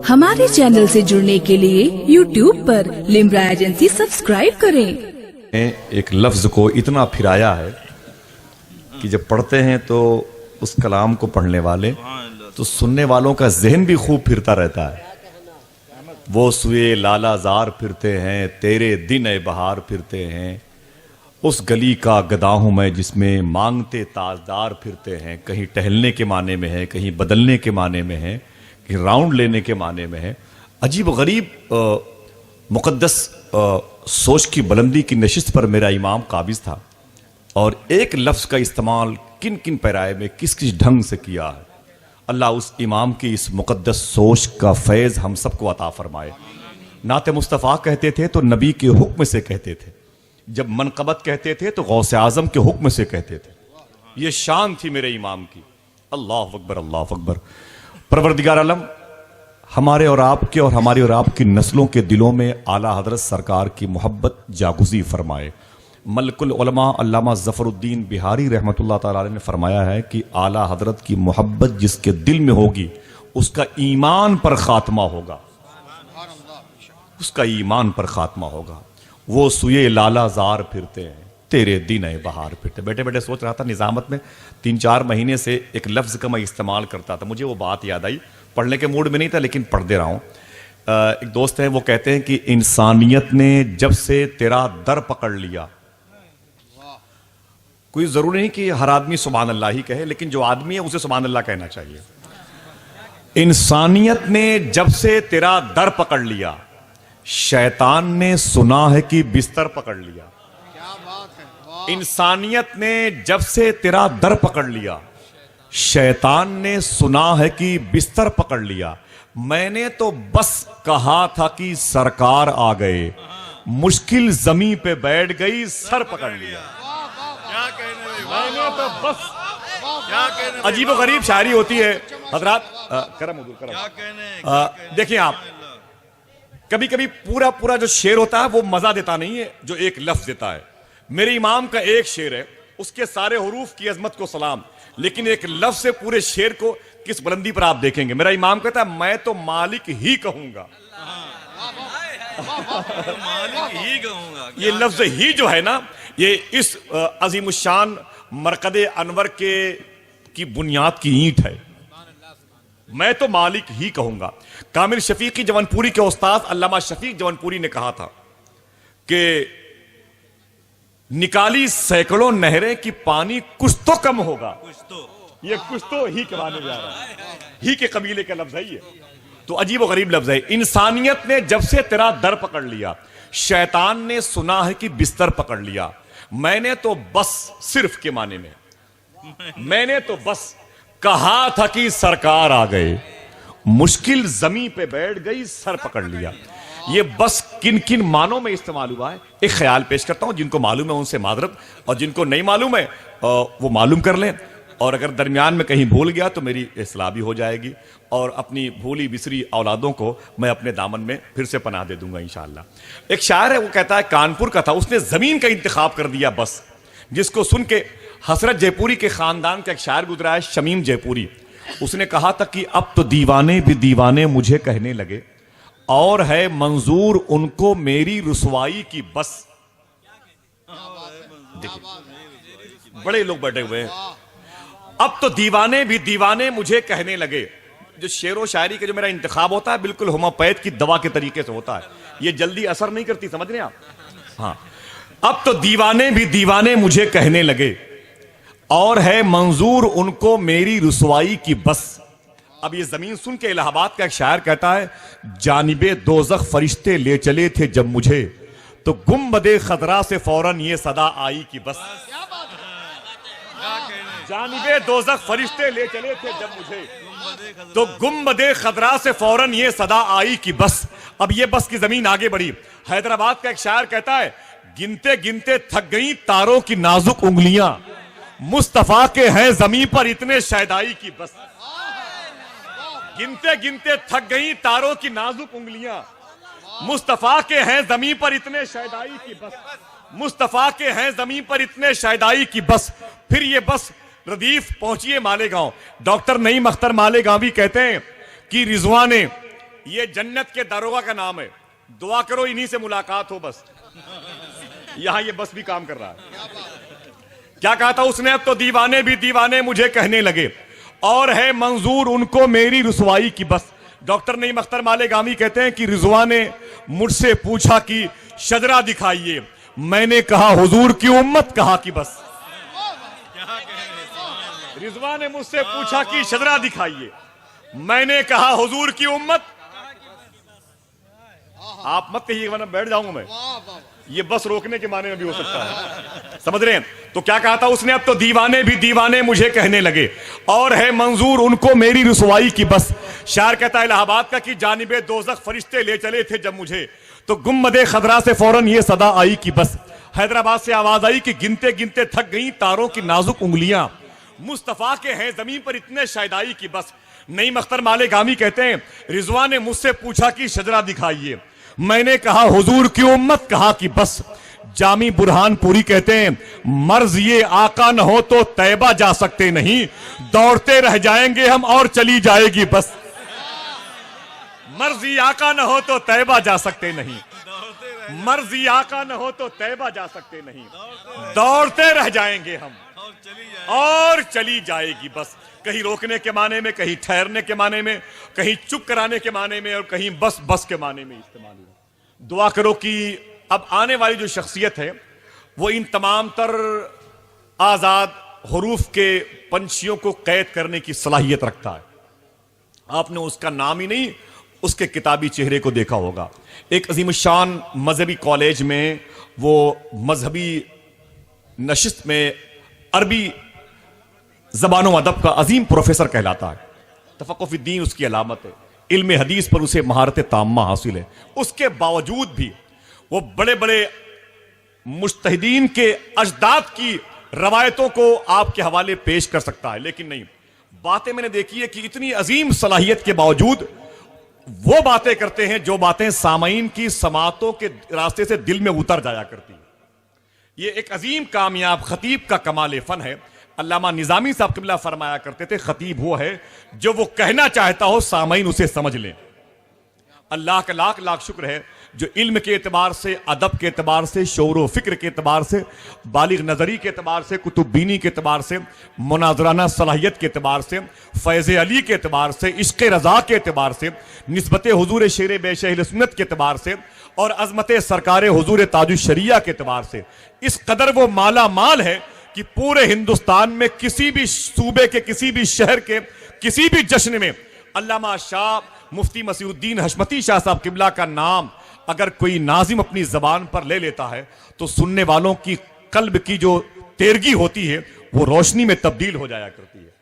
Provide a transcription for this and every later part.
हमारे चैनल से जुड़ने के लिए YouTube पर लिम्रा एजेंसी सब्सक्राइब करें। एक लफ्ज को इतना फिराया है कि जब पढ़ते हैं तो उस कलाम को पढ़ने वाले तो सुनने वालों का जहन भी खूब फिरता रहता है। वो सुए लालाजार फिरते हैं, तेरे दिन ए बहार फिरते हैं, उस गली का गदा हूं मैं जिसमें मांगते ताजदार फिरते हैं। कहीं टहलने के माने में है, कहीं बदलने के माने में है, कहीं राउंड लेने के माने में है। अजीब गरीब मुकद्दस सोच की बुलंदी की नशिस्त पर मेरा इमाम काबिज था और एक लफ्ज का इस्तेमाल किन किन पैराए में किस किस ढंग से किया है। अल्लाह उस इमाम की इस मुकद्दस सोच का फैज़ हम सबको अता फरमाए। नाते मुस्तफ़ा कहते थे तो नबी के हुक्म से कहते थे, जब मनक़बत कहते थे तो गौसे आज़म के हुक्म से कहते थे। ये शान थी मेरे इमाम की। अल्लाह अकबर, अल्लाह अकबर। परवरदिगार आलम हमारे और आपके और हमारी और आपकी नस्लों के दिलों में आला हजरत सरकार की मोहब्बत जागुज़ी फरमाए। मलकुल उलमा अल्लामा ज़फ़रुद्दीन बिहारी रहमतुल्लाह ताला अलैह ने फरमाया है कि आला हजरत की मोहब्बत जिसके दिल में होगी उसका ईमान पर खात्मा होगा, उसका ईमान पर खात्मा होगा। वो सुए लालाजार फिरते हैं, तेरे दिन ए बहार फिरते। बैठे बैठे सोच रहा था, निज़ामत में 3-4 महीने से एक लफ्ज़ का मैं इस्तेमाल करता था, मुझे वो बात याद आई। पढ़ने के मूड में नहीं था लेकिन पढ़ दे रहा हूँ। एक दोस्त हैं, वो कहते हैं कि इंसानियत ने जब से तेरा दर पकड़ लिया, कोई जरूरी नहीं कि हर आदमी सुभान अल्लाह ही कहे, लेकिन जो आदमी है उसे सुभान अल्लाह कहना चाहिए। इंसानियत ने जब से तेरा दर पकड़ लिया, शैतान ने सुना है कि बिस्तर पकड़ लिया। क्या बात है। इंसानियत ने जब से तेरा दर पकड़ लिया, शैतान ने सुना है कि बिस्तर पकड़ लिया। मैंने तो बस कहा था कि सरकार आ गए, मुश्किल जमीन पे बैठ गई, सर पकड़ लिया। मैंने तो बस अजीब गरीब शायरी होती है हजरात। करम करम। देखिए आप, कभी कभी पूरा पूरा जो शेर होता है वो मजा देता नहीं है जो एक लफ्ज देता है। मेरे इमाम का एक शेर है, उसके सारे हुरूफ की अजमत को सलाम, लेकिन एक लफ्ज से पूरे शेर को किस बुलंदी पर आप देखेंगे। मेरा इमाम कहता है मैं तो मालिक ही कहूंगा। मालिक ही कहूंगा। ये लफ्ज ही जो है ना, ये इस अजीमुशान मरकदे अनवर के की बुनियाद की ईंट है। मैं तो मालिक ही कहूंगा। कामिल शफीकी जवनपुरी के उस्ताद अल्लामा शफीक जवनपुरी ने कहा था कि निकाली सैकड़ों नहरें की पानी कुछ तो कम होगा। ये कुछ तो ही के माने जा रहा है, ही के कबीले का लफ्ज है ये। तो अजीब और गरीब लफ्ज है। इंसानियत ने जब से तेरा दर पकड़ लिया, शैतान ने सुना है कि बिस्तर पकड़ लिया। मैंने तो बस सिर्फ के माने में, मैंने तो बस कहा था कि सरकार आ गए, मुश्किल जमीन पे बैठ गई, सर पकड़ लिया। ये बस किन किन मानों में इस्तेमाल हुआ है, एक ख्याल पेश करता हूं। जिनको मालूम है उनसे मादरत, और जिनको नहीं मालूम है वो मालूम कर लें। और अगर दरमियान में कहीं भूल गया तो मेरी इस्लाह भी हो जाएगी, और अपनी भूली बिसरी औलादों को मैं अपने दामन में फिर से पनाह दे दूंगा इंशाअल्लाह। एक शायर है, वो कहता है, कानपुर का था, उसने जमीन का इंतखाब कर दिया बस, जिसको सुन के हसरत जयपुरी के खानदान का एक शायर गुजरा है, शमीम जयपुरी। उसने कहा था कि अब तो दीवाने भी दीवाने मुझे कहने लगे, और है मंजूर उनको मेरी रुसवाई की बस। देखिए बड़े लोग बैठे हुए हैं। अब तो दीवाने भी दीवाने मुझे कहने लगे। जो शेर व शायरी का जो मेरा इंतखाब होता है बिल्कुल होम्योपैथ की दवा के तरीके से होता है, ये जल्दी असर नहीं करती, समझ रहे हैं आप। हाँ, अब तो दीवाने भी दीवाने मुझे कहने लगे, और है मंजूर उनको मेरी रुसवाई की बस। अब ये जमीन सुन के इलाहाबाद का एक शायर कहता है, जानिबे दोज़ख फरिश्ते ले चले थे जब मुझे, तो गुंबदे खदरा से फौरन ये सदा आई कि बस। जानिबे दोज़ख फरिश्ते ले चले थे जब मुझे, तो गुंबदे खदरा से फौरन ये सदा आई कि बस। अब ये बस की जमीन आगे बढ़ी। हैदराबाद का एक शायर कहता है, गिनते गिनते थक गई तारों की नाजुक उंगलियां, मुस्तफा के हैं जमीन पर इतने शैदाई की बस। गिनते गिनते थक गई तारों की नाजुक उंगलियां, मुस्तफा के हैं जमीन पर इतने शैदाई की बस। मुस्तफा के हैं जमीन पर इतने शैदाई की बस। फिर ये बस रदीफ पहुंचिए मालेगांव। डॉक्टर नईम अख्तर मालेगांवी कहते हैं कि रिजवाने, ये जन्नत के दारोगा का नाम है, दुआ करो इन्हीं से मुलाकात हो बस। यहां ये बस भी काम कर रहा है। क्या कहा था उसने? अब तो दीवाने भी दीवाने मुझे कहने लगे, और है मंजूर उनको मेरी रुसवाई की बस। डॉक्टर नईम अख्तर मालेगांवी कहते हैं कि रिजवान ने मुझसे पूछा कि शजरा दिखाइए, मैंने कहा हुजूर की उम्मत कहा कि बस। रिजवान ने मुझसे पूछा कि शजरा दिखाइए, मैंने कहा हुजूर की उम्मत। आप मत कहिए वरना बैठ जाऊंगा मैं। ये बस रोकने के माने में भी हो सकता है, समझ रहे हैं? तो क्या कहा था उसने? अब तो दीवाने भी दीवाने मुझे कहने लगे, और है मंजूर उनको मेरी रुसवाई की बस। शायर कहता है इलाहाबाद का कि जानिबे दोज़ख फरिश्ते ले चले थे जब मुझे, तो गुम्मदे खदरा से फौरन ये सदा आई कि बस। हैदराबाद से आवाज आई कि गिनते गिनते थक गई तारों की नाजुक उंगलियां, मुस्तफा के हैं जमीन पर इतने शायदाई की बस। नईम अख्तर मालेगांवी कहते हैं रिजवान ने मुझसे पूछा कि शजरा दिखाइए, मैंने कहा हुजूर की उम्मत कहा कि बस। जामी बुरहानपुरी कहते हैं मर्ज ये आका न हो तो तैबा जा सकते नहीं, दौड़ते रह जाएंगे हम और चली जाएगी बस। मर्जी आका न हो तो तैबा जा सकते नहीं, मर्जी आका न हो तो तैबा जा सकते नहीं, दौड़ते रह जाएंगे हम और चली जाएगी बस। कहीं रोकने के माने में, कहीं ठहरने के माने में, कहीं चुप कराने के माने में, और कहीं बस बस के माने में इस्तेमाल हुआ। दुआ करो कि अब आने वाली जो शख्सियत है वो इन तमाम तर आजाद हरूफ के पंछियों को कैद करने की सलाहियत रखता है। आपने उसका नाम ही नहीं, उसके किताबी चेहरे को देखा होगा। एक अजीम शान मजहबी कॉलेज में वो मजहबी नशिस्त में अरबी जबानों अदब का अजीम प्रोफेसर कहलाता है। तफक्कुफ़ुद्दीन उसकी अलामत है, इल्म हदीस पर उसे महारत ताम्मा हासिल है। उसके बावजूद भी वो बड़े बड़े मुज्तहिदीन के अजदाद की रवायतों को आपके हवाले पेश कर सकता है। लेकिन नहीं, बातें मैंने देखी है कि इतनी अजीम सलाहियत के बावजूद वो बातें करते हैं जो बातें सामईन की समातों के रास्ते से दिल में उतर जाया करती है। ये एक अजीम कामयाब खतीब का कमाल फन है। अल्लामा निजामी साहब क़िबला फरमाया करते थे खतीब वो है जो वो कहना चाहता हो सामईन उसे समझ लें। अल्लाह का लाख लाख शुक्र है जो इल्म के एतबार से, अदब के एतबार से, शौर व फिक्र के एतबार से, बालिग नजरी के एतबार से, कुतुब्बीनी के एतबार से, मुनाजराना सलाहियत के एतबार से, फैज़ अली के एतबार से, इश्क़ रज़ा के एतबार से, निस्बत हुजूर शेर बेशहल सुन्नत के एतबार से, और अज़मत सरकार हुजूर ताजुश शरिया के एतबार से इस कदर वो माला माल है कि पूरे हिंदुस्तान में किसी भी सूबे के, किसी भी शहर के, किसी भी जश्न में अल्लामा शाह मुफ्ती मसीहुद्दीन हशमती शाह साहब क़िबला का नाम अगर कोई नाजिम अपनी जबान पर ले लेता है तो सुनने वालों की कल्ब की जो तेरगी होती है वो रोशनी में तब्दील हो जाया करती है।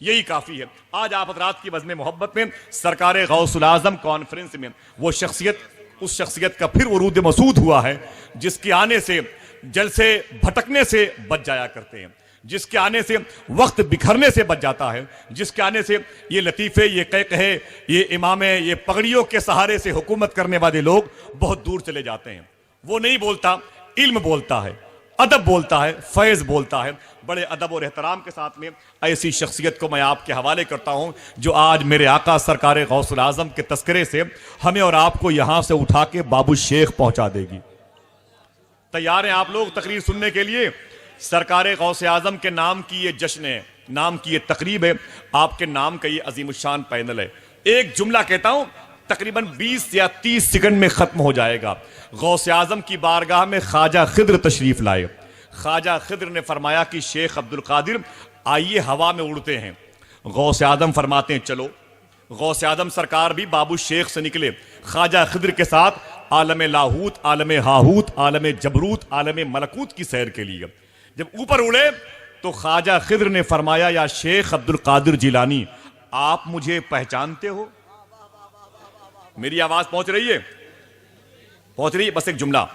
यही काफी है। आज आप हज़रात की वज़्न मोहब्बत में सरकार गौसुल आज़म कॉन्फ्रेंस में वो शख्सियत, उस शख्सियत का फिर उरूद मसूद हुआ है जिसके आने से जलसे भटकने से बच जाया करते हैं, जिसके आने से वक्त बिखरने से बच जाता है, जिसके आने से ये लतीफ़े, ये कहे, ये इमामे, ये पगड़ियों के सहारे से हुकूमत करने वाले लोग बहुत दूर चले जाते हैं। वो नहीं बोलता, इल्म बोलता है, अदब बोलता है, फैज़ बोलता है। बड़े अदब और एहतराम के साथ में ऐसी शख्सियत को मैं आपके हवाले करता हूँ जो आज मेरे आका सरकार गौसुल आज़म के तस्करे से हमें और आपको यहाँ से उठा के बाबू शेख पहुँचा देगी। तैयार हैं आप लोग तकरीर सुनने के लिए? सरकार गौसे आज़म के नाम की ये जश्न है, नाम की ये तकरीब है, आपके नाम का ये अजीमुशान पैनल है। एक जुमला कहता हूं, तकरीबन 20 या 30 सेकंड में खत्म हो जाएगा। गौसे आज़म की बारगाह में ख्वाजा खिद्र तशरीफ लाए। ख्वाजा खिद्र ने फरमाया कि शेख अब्दुल कादिर आइए हवा में उड़ते हैं। गौसे आज़म फरमाते हैं चलो। गौसे आज़म सरकार भी बाबू शेख से निकले ख्वाजा खिद्र के साथ आलम लाहूत, आलम हाहूत, आलम जबरूत, आलम मलकूत की सैर के लिए। जब ऊपर उड़े तो ख्वाजा खिद्र ने फरमाया या शेख अब्दुल कादिर जिलानी, आप मुझे पहचानते हो? मेरी आवाज पहुंच रही है? पहुंच रही है? बस एक जुमला।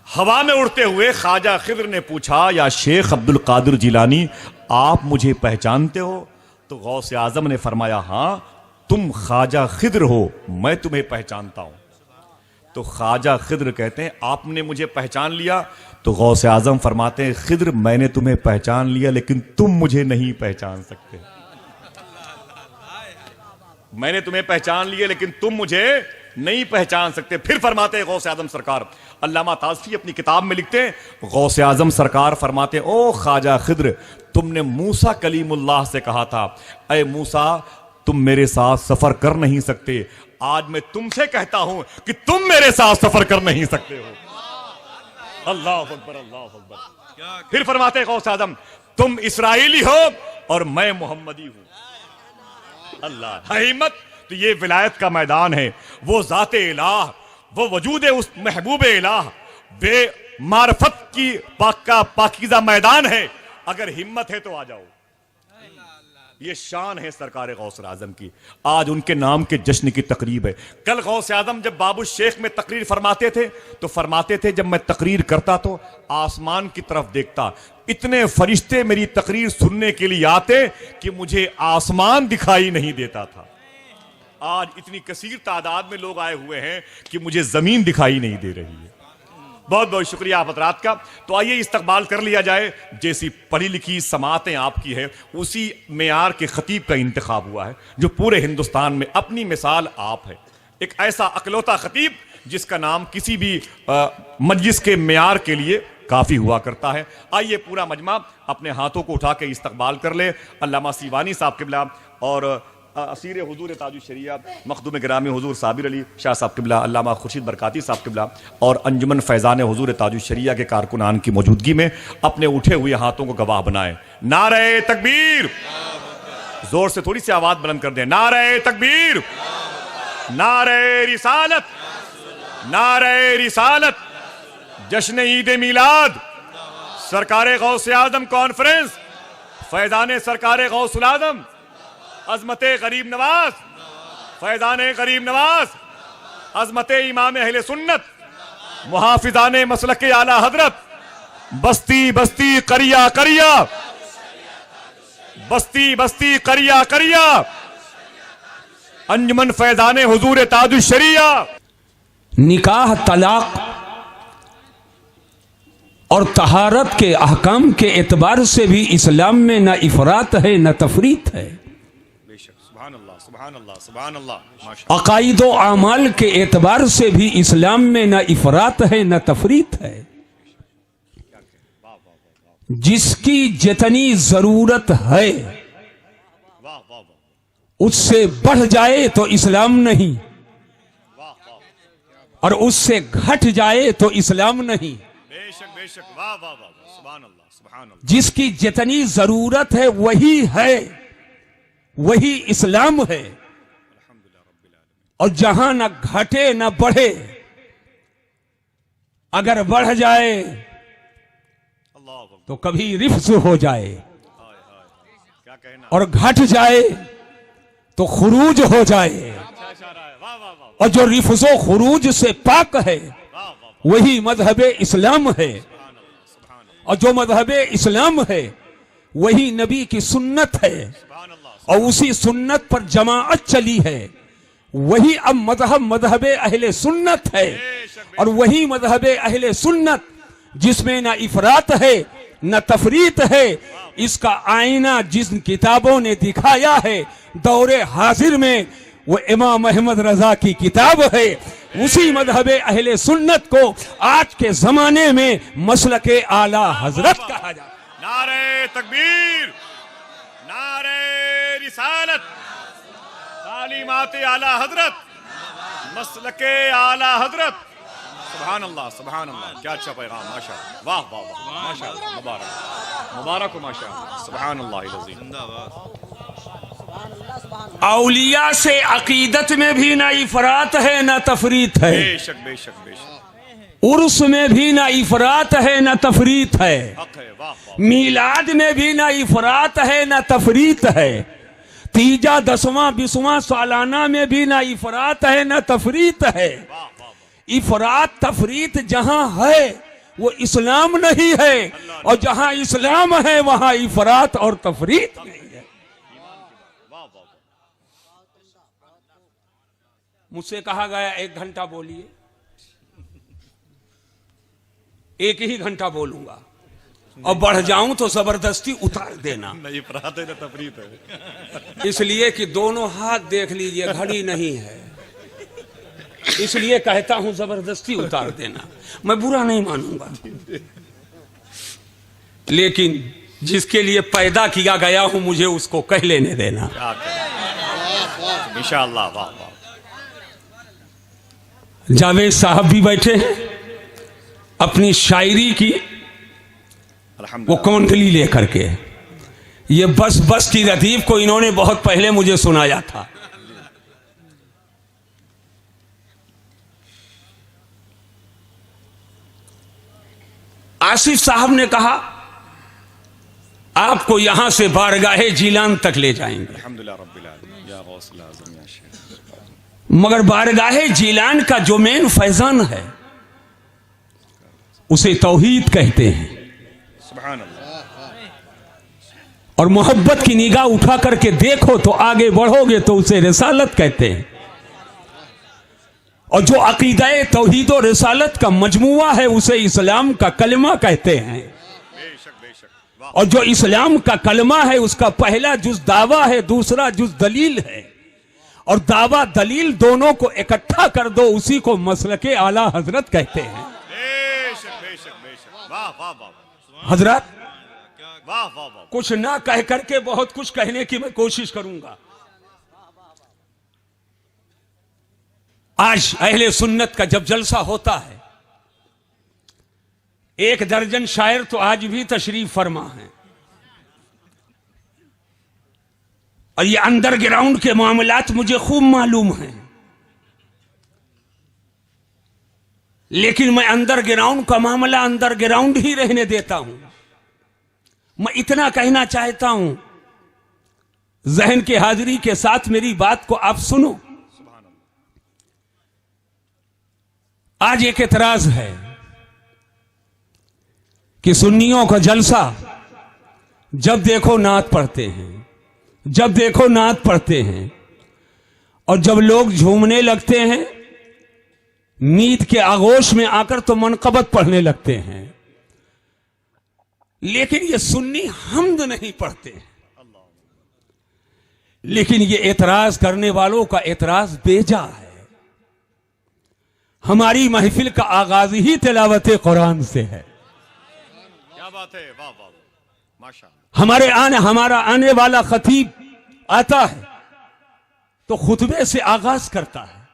हवा में उड़ते हुए ख्वाजा खिद्र ने पूछा या शेख अब्दुल कादिर जिलानी, आप मुझे पहचानते हो? तो गौसे आजम ने फरमाया हाँ, तुम ख्वाजा खिद्र हो, मैं तुम्हें पहचानता हूं। तो ख्वाजा खिद्र कहते हैं आपने मुझे पहचान लिया। तो गौसे आजम फरमाते हैं खिद्र मैंने तुम्हें पहचान लिया लेकिन तुम मुझे नहीं पहचान सकते। मैंने तुम्हें पहचान लिया लेकिन तुम मुझे नहीं पहचान सकते। फिर फरमाते हैं गौसे आजम सरकार, अल्लामा ताज़फी अपनी किताब में लिखते हैं गौसे आजम सरकार फरमाते ओ ख्वाजा खिद्र तुमने मूसा कलीमुल्लाह से कहा था ऐ मूसा तुम मेरे साथ सफर कर नहीं सकते, आज मैं तुमसे कहता हूं कि तुम मेरे साथ सफर कर नहीं सकते हो। अल्लाह अकबर अल्लाह अकबर। फिर फरमाते हैं गौसे आजम तुम इस्राएली हो और मैं मोहम्मदी हूं। अल्लाह है हिम्मत। तो ये विलायत का मैदान है, वो ज़ाते इलाह, वो वजूद उस महबूब इलाह, बे मारफत की पाकीज़ा मैदान है। अगर हिम्मत है तो आ जाओ। ये शान है सरकार गौस आजम की। आज उनके नाम के जश्न की तकरीब है। कल गौस आजम जब बाबू शेख में तकरीर फरमाते थे तो फरमाते थे जब मैं तकरीर करता तो आसमान की तरफ देखता, इतने फरिश्ते मेरी तकरीर सुनने के लिए आते कि मुझे आसमान दिखाई नहीं देता था। आज इतनी कसीर तादाद में लोग आए हुए हैं कि मुझे जमीन दिखाई नहीं दे रही है। बहुत बहुत शुक्रिया आप हज़रात का। तो आइए इस्तकबाल कर लिया जाए। जैसी पढ़ी लिखी समातें आपकी है उसी मेयार के खतीब का इंतखाब हुआ है जो पूरे हिंदुस्तान में अपनी मिसाल आप है। एक ऐसा अकलौता खतीब जिसका नाम किसी भी मजलिस के मेयार के लिए काफ़ी हुआ करता है। आइए पूरा मजमा अपने हाथों को उठा के इस्तकबाल कर ले। अल्लामा सीवानी साहब किबला और असीर हुजूर ताजुश शरिया मखदूम गिरामी हुजूर साबिर अली शाह साहब किबला, अल्लामा खुर्शीद बरकाती साहब किबला और अंजुमन फैज़ान हुजूर ताजुश शरिया के कारकुनान की मौजूदगी में अपने उठे हुए हाथों को गवाह बनाए। नारे तकबीर, जोर से थोड़ी सी आवाज बुलंद कर दें। नारे तकबीर, नारे रिसालत, नारे रिसालत, जश्न ईद मिलाद, सरकारे गौसे आजम कॉन्फ्रेंस, फैज़ान सरकारे गौसुल आजम, अज़मते गरीब नवाज, फैज़ाने गरीब नवाज, अज़मते इमाम अहले सुन्नत, मुहाफिज़ाने मसलके आला हजरत, बस्ती बस्ती करिया करिया, बस्ती बस्ती करिया करिया, अंजुमन फैज़ाने हुजूर ताजुश शरिया। निकाह, तलाक और तहारत के अहकाम के एतबार से भी इस्लाम में न इफरात है न तफरीत है। अकाईद व आमाल के एतबार से भी इस्लाम में न इफरात है न तफरीत है। जिसकी जितनी जरूरत है उससे बढ़ जाए तो इस्लाम नहीं, और उससे घट जाए तो इस्लाम नहीं। बेशक बेशक, वाह वाह वाह, सुभान अल्लाह सुभान अल्लाह। जिसकी जितनी जरूरत है वही है, वही इस्लाम है। और जहां न घटे न बढ़े, अगर बढ़ जाए तो कभी रिफ्स हो जाए और घट जाए तो खुरूज हो जाए। और जो रिफ्सो खुरूज से पाक है वही मजहब इस्लाम है। और जो मजहब इस्लाम है वही नबी की सुन्नत है, और उसी सुन्नत पर जमाअत चली है। वही अब मजहब अहले सुन्नत है, और वही मजहब अहले सुन्नत जिसमें ना इफरात है न तफरीत है। इसका आईना जिन किताबों ने दिखाया है दौरे हाजिर में, वो इमाम अहमद रजा की किताब है। उसी मजहब अहले सुन्नत को आज के जमाने में मसलके आला हजरत कहा जाता है। नारे तकबीर, नारे रिसालत, तालीमात आला हजरत, मसलके आला हजरत। सुभान अल्लाह सुभान अल्लाह, क्या अच्छा पैगाम, माशाअल्लाह, वाह वाह वाह, माशाअल्लाह, मुबारक मुबारक हो, माशाअल्लाह, सुभान अल्लाह अज़ीम। औलिया से अकीदत में भी ना इफरात है ना तफरीत है। बेशक बेशक बेशक। उर्स में भी ना इफरात है ना तफरीत है। हक है, वाह वाह। मीलाद में भी ना इफरात है ना तफरीत है। तीजा, दसवां, 20वां सालाना में भी ना इफरात है ना तफरीत है। इफरात तफरीत जहां है वो इस्लाम नहीं है, और जहां इस्लाम है वहां इफरात और तफरीत नहीं है। मुझसे कहा गया 1 घंटा बोलिए, एक ही घंटा बोलूंगा और बढ़ जाऊं तो जबरदस्ती उतार देना, नहीं पढ़ाते ना तफरीत है। इसलिए कि दोनों हाथ देख लीजिए, घड़ी नहीं है, इसलिए कहता हूं जबरदस्ती उतार देना। मैं बुरा नहीं मानूंगा, लेकिन जिसके लिए पैदा किया गया हूं मुझे उसको कह लेने देना। इंशाअल्लाह। वाह वाह। जावेद साहब भी बैठे हैं, अपनी शायरी की वो कुंडली लेकर के, ये बस की रदीफ को इन्होंने बहुत पहले मुझे सुनाया था। आसिफ साहब ने कहा आपको यहां से बारगाहे जीलान तक ले जाएंगे, अल्हम्दुलिल्लाह रब्बिल आलमीन या गौसल आज़म या शेख। मगर बारगाहे जीलान का जो मेन फैजान है उसे तौहीद कहते हैं। सुभान अल्लाह। और मोहब्बत की निगाह उठा करके देखो तो आगे बढ़ोगे तो उसे रिसालत कहते हैं। और जो अकीदाए तौहीद और रिसालत का मजमुआ है उसे इस्लाम का कलमा कहते हैं। बेशक बेशक। और जो इस्लाम का कलमा है उसका पहला जुज दावा है, दूसरा जुज दलील है। और दावा दलील दोनों को इकट्ठा कर दो, उसी को मसलके आला हजरत कहते हैं। बेशक बेशक बेशक। वाह वाह वाह। हजरत वाह वाह वाह। कुछ ना कह करके बहुत कुछ कहने की मैं कोशिश करूंगा। आज अहले सुन्नत का जब जलसा होता है, 1 दर्जन शायर तो आज भी तशरीफ फरमा है। और ये अंडरग्राउंड के मामलात मुझे खूब मालूम हैं, लेकिन मैं अंडरग्राउंड का मामला अंडरग्राउंड ही रहने देता हूं। मैं इतना कहना चाहता हूं, जहन के हाजिरी के साथ मेरी बात को आप सुनो। आज एक एतराज है कि सुन्नियों का जलसा जब देखो नात पढ़ते हैं, जब देखो नात पढ़ते हैं, और जब लोग झूमने लगते हैं नींद के आगोश में आकर तो मनकबत पढ़ने लगते हैं। लेकिन ये सुन्नी हम्द नहीं पढ़ते। लेकिन ये एतराज करने वालों का एतराज बेजा है। हमारी महफिल का आगाज ही तिलावत कुरान से है। क्या बात है। वाह वाह माशाअल्लाह। हमारा आने वाला खतीब आता है तो खुतबे से आगाज करता है।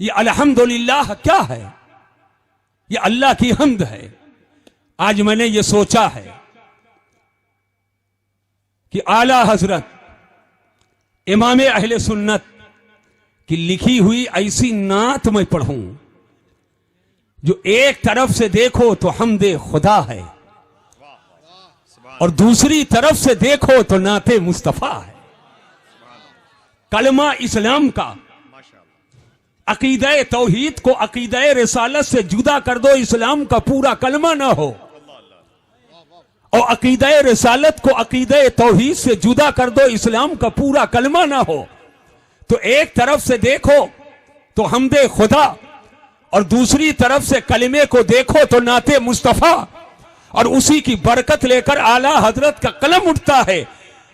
ये अल्हम्दुलिल्लाह क्या है? ये अल्लाह की हम्द है। आज मैंने ये सोचा है कि आला हजरत इमाम अहले सुन्नत की लिखी हुई ऐसी नात मैं पढ़ूं जो एक तरफ से देखो तो हमदे खुदा है और दूसरी तरफ से देखो तो नाते मुस्तफा है। कलमा इस्लाम का, अकीदे तौहीद को अकीदे रिसालत से जुदा कर दो, इस्लाम का पूरा कलमा ना हो, और अकीदे रिसालत को अकीदे तौहीद से जुदा कर दो, इस्लाम का पूरा कलमा ना हो, तो एक तरफ से देखो तो हमदे खुदा और दूसरी तरफ से कलमे को देखो तो नाते मुस्तफा, और उसी की बरकत लेकर आला हजरत का कलम उठता है।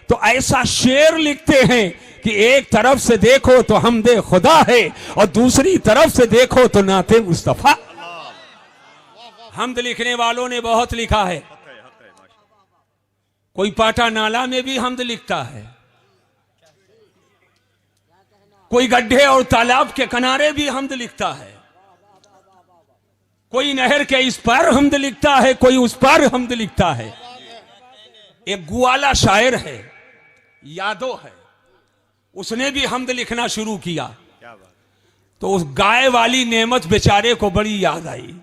तो ऐसा शेर लिखते हैं कि एक तरफ से देखो तो हमदे खुदा है और दूसरी तरफ से देखो तो नाते मुस्तफा। हमद लिखने वालों ने बहुत लिखा है। कोई पाटा नाला में भी हमद लिखता है, कोई गड्ढे और तालाब के किनारे भी हमद लिखता है, कोई नहर के इस पार हमद लिखता है, कोई उस पार हमद लिखता है। एक गुआला शायर है, यादो है, उसने भी हमद लिखना शुरू किया तो उस गाय वाली नेमत बेचारे को बड़ी याद आई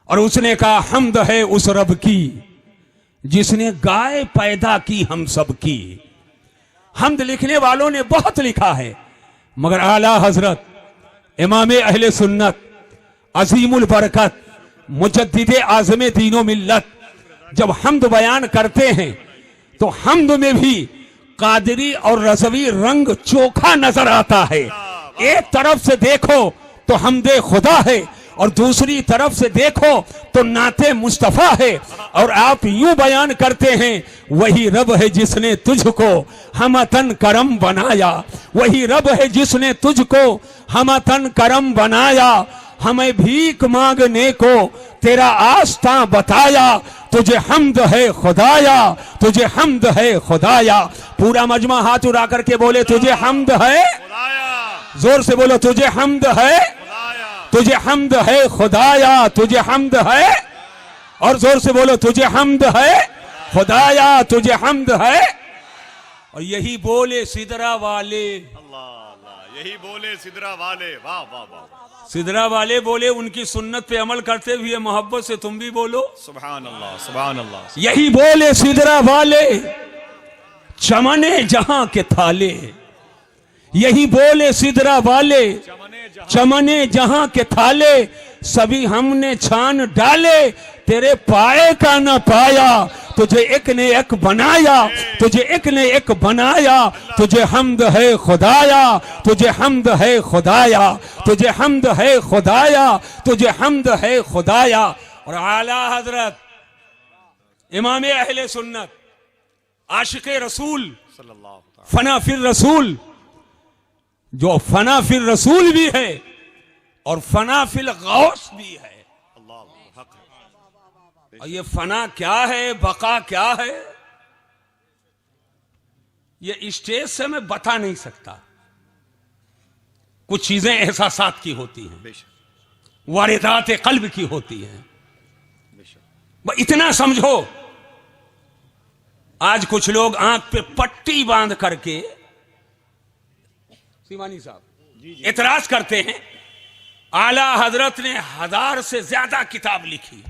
और उसने कहा हमद है उस रब की जिसने गाय पैदा की हम सब की। हमद लिखने वालों ने बहुत लिखा है, मगर आला हजरत इमाम अहले सुन्नत अजीमुल बरकत मुजद्दिदे आज़मे दीनो मिल्लत जब हमद बयान करते हैं तो हमद में भी कादरी और रज़वी रंग चोखा नजर आता है। एक तरफ से देखो तो हमदे खुदा है और दूसरी तरफ से देखो तो नाते मुस्तफा है। और आप यूं बयान करते हैं, वही रब है जिसने तुझको हमतन करम बनाया, वही रब है जिसने तुझको हमतन करम बनाया, हमें भीख मांगने को तेरा आस्था बताया, तुझे हम्द है खुदाया, तुझे हम्द है खुदाया। पूरा मजमा हाथ उड़ा करके बोले तुझे हम्द है, जोर से बोलो तुझे हम्द है, तुझे हम्द है खुदाया, तुझे हम्द है, और जोर से बोलो तुझे हम्द है खुदाया, तुझे हम्द है। और यही बोले सिदरा वाले, अल्लाह, यही बोले सिदरा वाले, वाह वाह वाह, सिदरा वाले बोले, उनकी सुन्नत पे अमल करते हुए मोहब्बत से तुम भी बोलो सुभान अल्लाह, सुभान अल्लाह। यही बोले सिदरा वाले, चमने जहां के थाले, यही बोले सिदरा वाले, चमने जहां के थाले, सभी हमने छान डाले, तेरे पाए का न पाया, तुझे एक ने एक बनाया, तुझे एक ने एक बनाया, तुझे हम्द है खुदाया, तुझे हम्द है खुदाया, तुझे हम्द है खुदाया, तुझे हम्द है खुदाया। और आला हजरत इमाम अहले सुन्नत, आशिक रसूल, फना फिर रसूल, जो फना फिर रसूल भी है और फना फिल गौस भी है। और ये फना क्या है, बका क्या है, ये स्टेज से मैं बता नहीं सकता। कुछ चीजें एहसासात की होती हैं, वारिदात कल्ब की होती हैं। इतना समझो, आज कुछ लोग आंख पे पट्टी बांध करके, सीमानी साहब इतराज करते हैं, आला हजरत ने 1000 से ज्यादा किताब लिखी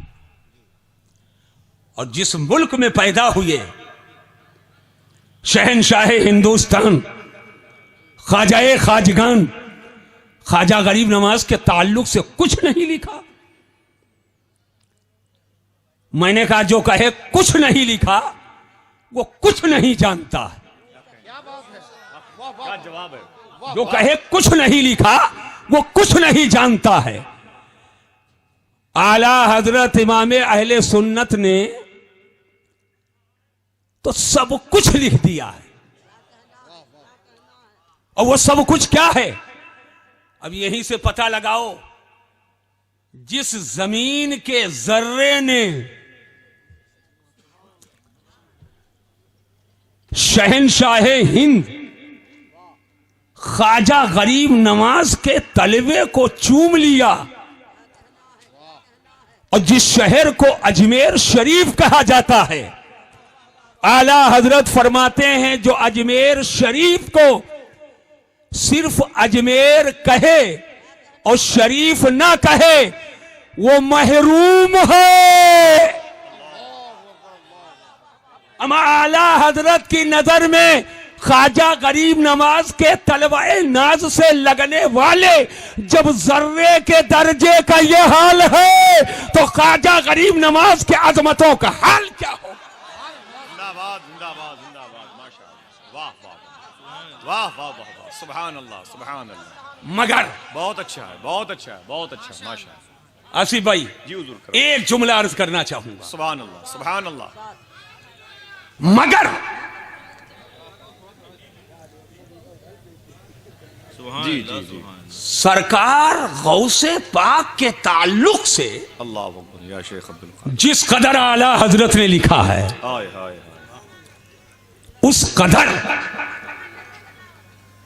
और जिस मुल्क में पैदा हुए, शहनशाह हिंदुस्तान, ख्वाजाए खाजगान, ख्वाजा गरीब नवाज के ताल्लुक से कुछ नहीं लिखा। मैंने कहा जो कहे कुछ नहीं लिखा वो कुछ नहीं जानता है। क्या जवाब है? जो कहे कुछ नहीं लिखा वो कुछ नहीं जानता है। आला हजरत इमाम अहले सुन्नत ने तो सब कुछ लिख दिया है। और वो सब कुछ क्या है, अब यहीं से पता लगाओ। जिस जमीन के जर्रे ने शहनशाह हिंद ख्वाजा गरीब नवाज के तलवे को चूम लिया, और जिस शहर को अजमेर शरीफ कहा जाता है, आला हजरत फरमाते हैं जो अजमेर शरीफ को सिर्फ अजमेर कहे और शरीफ ना कहे वो महरूम है। अमा आला हजरत की नजर में ख्वाजा गरीब नवाज के तलवाए नाज से लगने वाले जब जर्रे के दर्जे का यह हाल है, तो ख्वाजा गरीब नवाज के अजमतों का हाल क्या होगा। जिंदाबाद जिंदाबाद जिंदाबाद, माशाअल्लाह, वाह वाह वाह वाह वाह वाह, सुभान अल्लाह सुभान अल्लाह। मगर बहुत अच्छा है, बहुत अच्छा है, बहुत अच्छा है, माशाअल्लाह। आसिफ भाई जी हुजूर करो। एक जुमला अर्ज करना चाहूंगा। सुभान अल्लाह सुभान अल्लाह। मगर जी जी जी, सरकार गौसे पाक के ताल्लुक से अल्लाह अकबर या शेख अब्दुल कादिर, जिस कदर आला हजरत ने लिखा है, हाय हाय हाय, उस कदर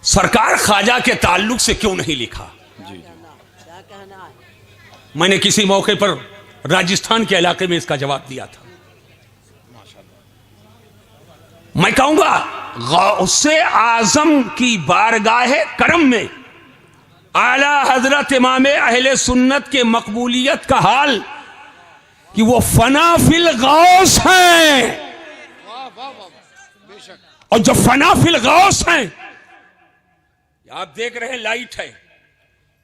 सरकार ख्वाजा के ताल्लुक से क्यों नहीं लिखा। जी जी, मैंने किसी मौके पर राजस्थान के इलाके में इसका जवाब दिया था। मैं कहूंगा गौसे आजम की बारगाह करम में आला हजरत इमाम अहले सुन्नत के मकबूलियत का हाल कि वो फना फिल गौस हैं, और जो फना फिल गौस हैं, आप देख रहे हैं लाइट है,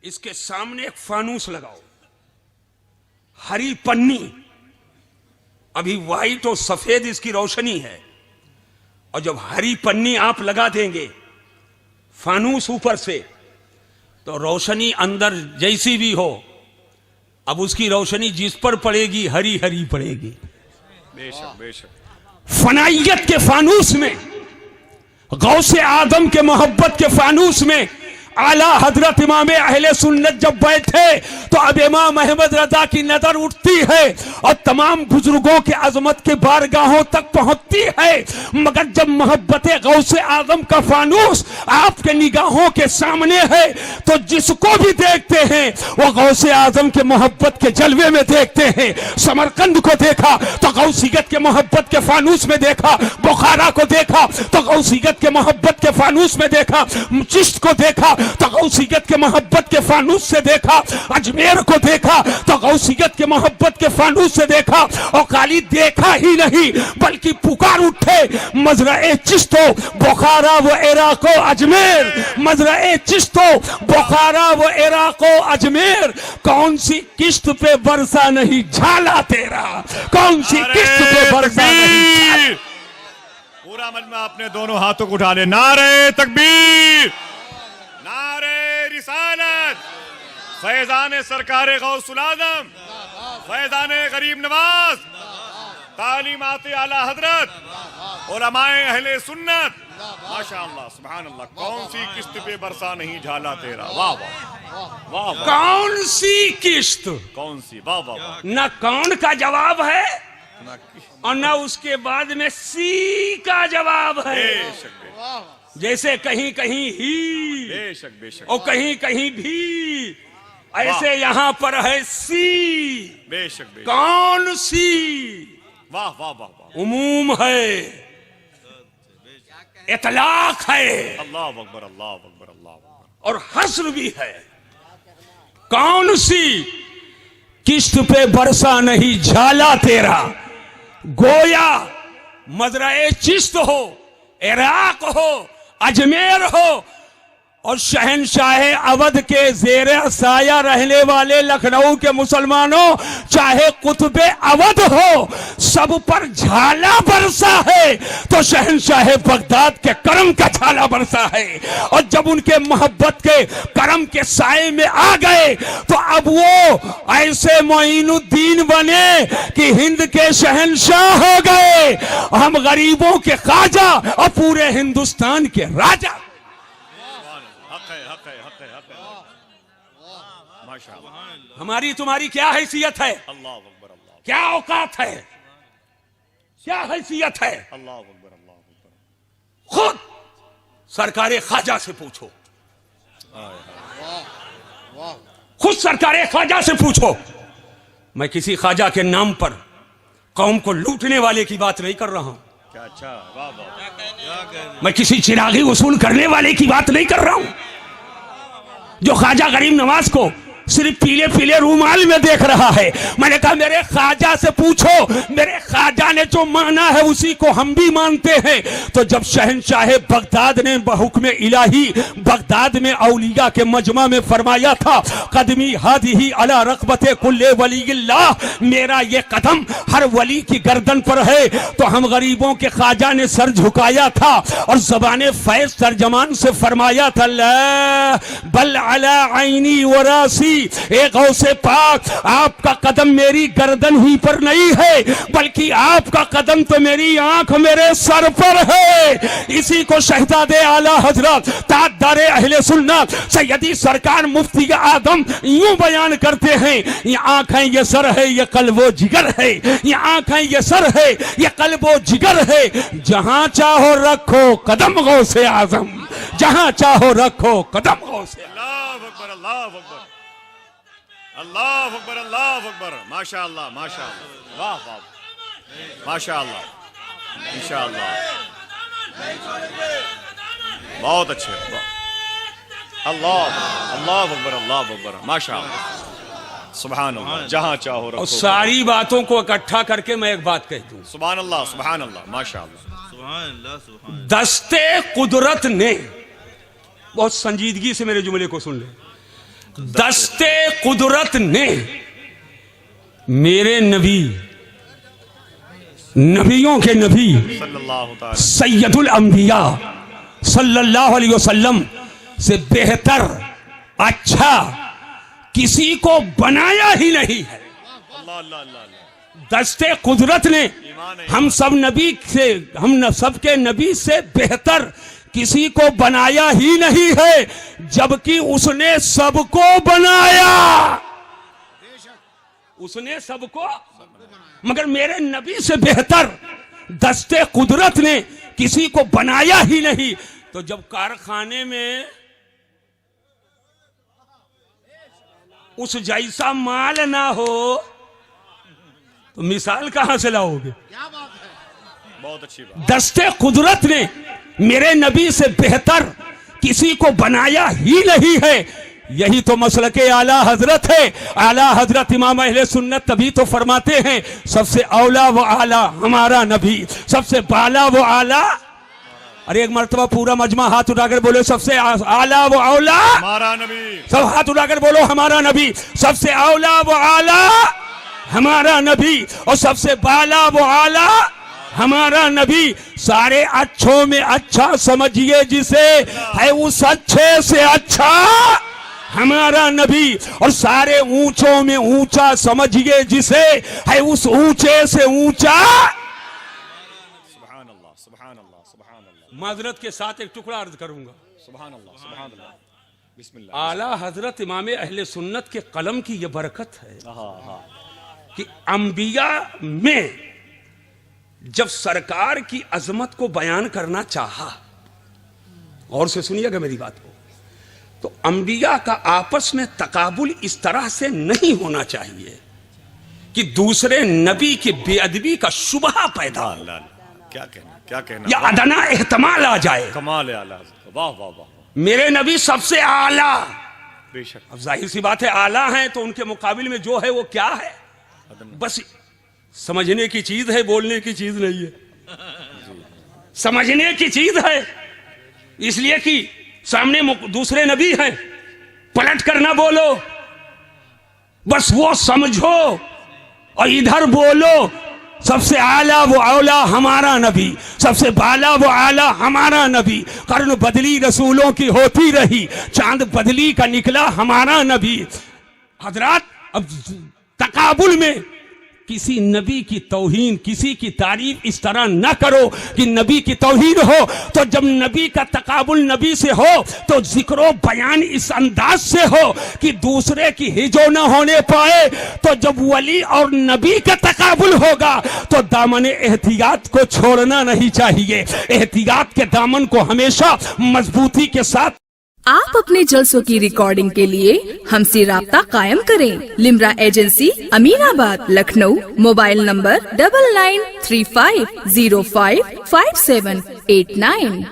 इसके सामने एक फानूस लगाओ, हरी पन्नी, अभी वाइट और सफेद इसकी रोशनी है, और जब हरी पन्नी आप लगा देंगे फानूस ऊपर से, तो रोशनी अंदर जैसी भी हो अब उसकी रोशनी जिस पर पड़ेगी हरी हरी पड़ेगी। बेशक बेशक। फनाइयत के फानूस में, गौसे आदम के मोहब्बत के फानूस में आला हजरत इमाम अहले सुन्नत जब बैठे तो अब इमाम अहमद रजा की नजर उठती है और तमाम बुजुर्गों के अजमत के बारगाहों तक पहुंचती है। मगर जब मोहब्बत गौसे आदम का फानूस आपके निगाहों के सामने है तो जिसको भी देखते हैं वो गौसे आदम के मोहब्बत के जलवे में देखते हैं। समरकंद को देखा तो गौसियत के मोहब्बत के फानूस में देखा, बुखारा को देखा तो गौसियत के मोहब्बत के फानूस में देखा, चिश्त को देखा तो गौसियत के मोहब्बत के फानूस से देखा, अजमेर को देखा तो गौसियत के मोहब्बत के फानूस से देखा। और खाली देखा ही नहीं बल्कि पुकार उठे, मजरा-ए चिश्तो बुखारा व इराको अजमेर, मजरा-ए चिश्तो बुखारा व इराको अजमेर। कौन सी किश्त पे बरसा नहीं झाला तेरा, कौन सी किश्त पे बरसा नहीं झाला। पूरा मजमा अपने दोनों हाथों को उठा ले, नारे तकबीर, नारे रिसालत, फैजान सरकारे गौसुल आजम, फैजान गरीब नवाज, तालीमात आला हजरत, उलमाए अहले सुन्नत। माशाअल्लाह सुभान अल्लाह। कौन सी किस्त पे बरसा नहीं झाला तेरा, वाह वाह वाह वाह। कौन सी किश्त, कौन सी, वाह वाह वाह। न कौन का जवाब है और न उसके बाद में सी का जवाब है। बेशक बेशक, जैसे कहीं कहीं ही बेशक बेशक, और कहीं कहीं भी, ऐसे यहाँ पर है सी। बेशक बेशक, कौन सी वाह वाह वाह वाह। उमूम है, इतलाक है अल्लाह अकबर, अल्लाह अकबर, अल्लाह अकबर। और हस्र भी है। कौन सी किश्त पे बरसा नहीं झाला तेरा, गोया मजरा-ए चिश्त हो, इराक हो, अजमेर हो और शहनशाह अवध के जेर साया रहने वाले लखनऊ के मुसलमानों, चाहे कुतुबे अवध हो, सब पर झाला बरसा है तो शहनशाह बगदाद के करम का झाला बरसा है। और जब उनके मोहब्बत के करम के साए में आ गए तो अब वो ऐसे मोइनुद्दीन बने कि हिंद के शहनशाह हो गए। हम गरीबों के ख्वाजा और पूरे हिंदुस्तान के राजा। हमारी तुम्हारी क्या हैसियत है, अल्लाह अकबर, अल्लाह, क्या औकात है, क्या हैसियत है, अल्लाह अकबर, अल्लाह अकबर। खुद सरकारे ख्वाजा से पूछो, खुद सरकारे ख्वाजा से पूछो। मैं किसी ख्वाजा के नाम पर कौम को लूटने वाले की बात नहीं कर रहा हूं, क्या अच्छा, वाह वाह। मैं किसी चिरागी वसूल करने वाले की बात नहीं कर रहा हूं जो ख्वाजा गरीब नवाज को सिर्फ पीले पीले रूमाल में देख रहा है। मैंने कहा मेरे ख्वाजा से पूछो, मेरे ख्वाजा ने जो माना है उसी को हम भी मानते हैं। तो जब शहनशाह बगदाद ने बहुक्म इलाही बगदाद में औलिया के मजमा में फरमाया था, कदमी हादिही अला रक़बते कुल्ले वलील्लाह, मेरा ये कदम हर वली की गर्दन पर है। तो हम गरीबों के ख्वाजा ने सर झुकाया था और ज़बाने फैज़ तर्जमान से फरमाया था, ला बल अला ऐनी व रासी, एक गौसे पाक, आपका कदम मेरी गर्दन ही पर नहीं है बल्कि आपका कदम तो मेरी आंख मेरे सर पर है। इसी को शहजादे आला हजरत ताजदारे अहले सुन्नत सैयदी सरकार मुफ्ती आदम यूं बयान करते हैं, ये आंखें ये सर है, ये कल्बो जिगर है, ये आंखें ये सर है, ये कल्बो जिगर है। जहां चाहो रखो कदम गौसे आजम, जहां चाहो रखो कदम गौसे। अल्लाह अकबर, अल्लाह अकबर, अल्लाह अकबर, अल्लाह अकबर। माशाअल्लाह, माशाअल्लाह, वाह वाह, माशाअल्लाह, इंशाअल्लाह, बहुत अच्छे। अल्लाह अल्लाह अकबर, अल्लाह अकबर, माशाअल्लाह, सुभान अल्लाह। जहां चाहो रखो। और सारी बातों को इकट्ठा करके मैं एक बात कह दूं, सुभान अल्लाह, सुभान अल्लाह, माशाअल्लाह। दस्ते कुदरत ने, बहुत संजीदगी से मेरे जुमले को सुन ले, दस्ते कुदरत ने मेरे नबी, नबियों के नबी सैयदुल अंबिया सल्लल्लाहु अलैहि वसल्लम से बेहतर, अच्छा, किसी को बनाया ही नहीं है। अल्लाह अल्लाह अल्लाह। दस्ते कुदरत ने हम सबके नबी से बेहतर किसी को बनाया ही नहीं है, जबकि उसने सबको बनाया। उसने सबको, मगर मेरे नबी से बेहतर दस्ते कुदरत ने किसी को बनाया ही नहीं। तो जब कारखाने में उस जैसा माल ना हो तो मिसाल कहां से लाओगे? बहुत अच्छी बात। दस्ते कुदरत ने मेरे नबी से बेहतर किसी को बनाया ही नहीं है। यही तो मसलके आला हजरत है। आला हजरत इमाम अहले सुन्नत तभी तो फरमाते हैं सबसे औला व आला हमारा नबी, सबसे बाला व आला। अरे एक मर्तबा पूरा मजमा हाथ उठाकर बोले सबसे आला व औला हमारा नबी। सब हाथ उठाकर बोलो हमारा नबी। सबसे औला व आला हमारा नबी और सबसे बाला व आला हमारा नबी। सारे अच्छों में अच्छा समझिए जिसे, है उस अच्छे से अच्छा हमारा नबी। और सारे ऊंचों में ऊंचा समझिए जिसे, है उस ऊंचे से ऊंचा। सुभान अल्लाह सुभान अल्लाह सुभान अल्लाह। माजरत के साथ एक टुकड़ा अर्ज करूंगा। सुभान अल्लाह सुभान अल्लाह। बिस्मिल्लाह। आला हजरत इमाम अहले सुन्नत के कलम की यह बरकत है हाँ। कि अंबिया में जब सरकार की अजमत को बयान करना चाहा, और से सुनिएगा मेरी बात को, तो अंबिया का आपस में तकाबुल इस तरह से नहीं होना चाहिए कि दूसरे नबी की बेअदबी का शुबहा पैदा हो, अल्लाह क्या कहना क्या कहना। या अदना एहतमाल आ जाए। कमाल है आला हज़रत। वाह वाह वाह। मेरे नबी सबसे आला। बेशक। अब जाहिर सी बात है आला है तो उनके मुकाबिल में जो है वो क्या है? बस समझने की चीज है, बोलने की चीज नहीं है। समझने की चीज है, इसलिए कि सामने दूसरे नबी हैं, पलट कर ना बोलो, बस वो समझो और इधर बोलो। सबसे आला वो औला हमारा नबी, सबसे बाला वो आला हमारा नबी। कर्न बदली रसूलों की होती रही, चांद बदली का निकला हमारा नबी। हजरात, अब तकाबुल में किसी नबी की तौहीन, किसी की तारीफ इस तरह न करो कि नबी की तौहीन हो। तो जब नबी का तकाबुल नबी से हो तो जिक्रो बयान इस अंदाज से हो कि दूसरे की हिजो न होने पाए। तो जब वली और नबी का तकाबुल होगा तो दामन एहतियात को छोड़ना नहीं चाहिए। एहतियात के दामन को हमेशा मजबूती के साथ। आप अपने जलसों की रिकॉर्डिंग के लिए हमसे राब्ता कायम करें। Limra agency, Aminabad, Lucknow. Mobile number 9935055789।